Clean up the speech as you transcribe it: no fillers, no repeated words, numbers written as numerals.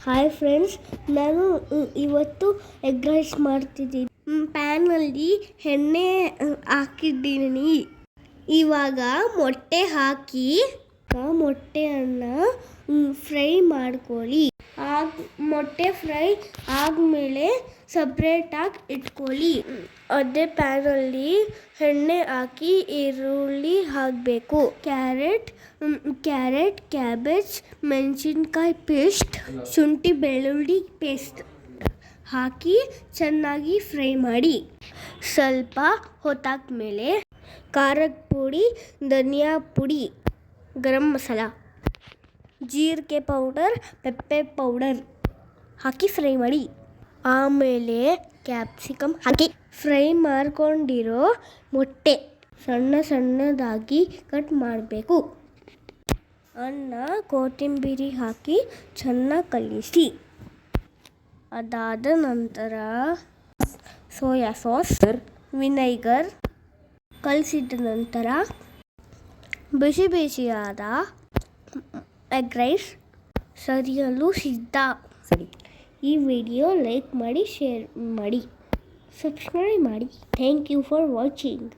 Hi friends, ನಾನು ಇವತ್ತು egg rice ಮಾಡ್ತಿದ್ದೀನಿ. ಪ್ಯಾನಲ್ಲಿ ಎಣ್ಣೆ ಹಾಕಿದ್ದೀನಿ. ಇವಾಗ ಮೊಟ್ಟೆ ಹಾಕಿ ಮೊಟ್ಟೆಯನ್ನು ಫ್ರೈ ಮಾಡ್ಕೊಳ್ಳಿ. ಮೊಟ್ಟೆ ಫ್ರೈ ಆದಮೇಲೆ ಸಪ್ರೇಟಾಗಿ ಇಟ್ಕೊಳ್ಳಿ. ಅದೇ ಪ್ಯಾನಲ್ಲಿ ಎಣ್ಣೆ ಹಾಕಿ ಈರುಳ್ಳಿ ಹಾಕಬೇಕು. ಕ್ಯಾರೆಟ್, ಕ್ಯಾಬೇಜ್, ಮೆಣಸಿನ್ಕಾಯಿ ಪೇಸ್ಟ್, ಶುಂಠಿ ಬೆಳ್ಳುಳ್ಳಿ ಪೇಸ್ಟ್ ಹಾಕಿ ಚೆನ್ನಾಗಿ ಫ್ರೈ ಮಾಡಿ. ಸ್ವಲ್ಪ ಹೊತ್ತಾದ್ಮೇಲೆ ಖಾರದ ಪುಡಿ, ಧನಿಯಾ ಪುಡಿ, ಗರಂ ಮಸಾಲ, ಜೀರಿಗೆ ಪೌಡರ್, ಪೆಪ್ಪರ್ ಪೌಡರ್ ಹಾಕಿ ಫ್ರೈ ಮಾಡಿ. ಆಮೇಲೆ ಕ್ಯಾಪ್ಸಿಕಮ್ ಹಾಕಿ ಫ್ರೈ ಮಾಡ್ಕೊಂಡಿರೋ ಮೊಟ್ಟೆ ಸಣ್ಣದಾಗಿ ಕಟ್ ಮಾಡಬೇಕು. ಅನ್ನ, ಕೊತ್ತಂಬರಿ ಹಾಕಿ ಚೆನ್ನಾಗಿ ಕಲಿಸಿ. ಅದಾದ ನಂತರ ಸೋಯಾ ಸಾಸ್, ವಿನೆಗರ್ ಕಲಿಸಿದ ನಂತರ ಬಿಸಿಯಾದ ಎಗ್ ರೈಸ್ ಸರಿಯಲು ಸಿದ್ಧ. ಈ ವಿಡಿಯೋ ಲೈಕ್ ಮಾಡಿ, ಶೇರ್ ಮಾಡಿ, ಸಬ್ಸ್ಕ್ರೈಬ್ ಮಾಡಿ. Thank you for watching.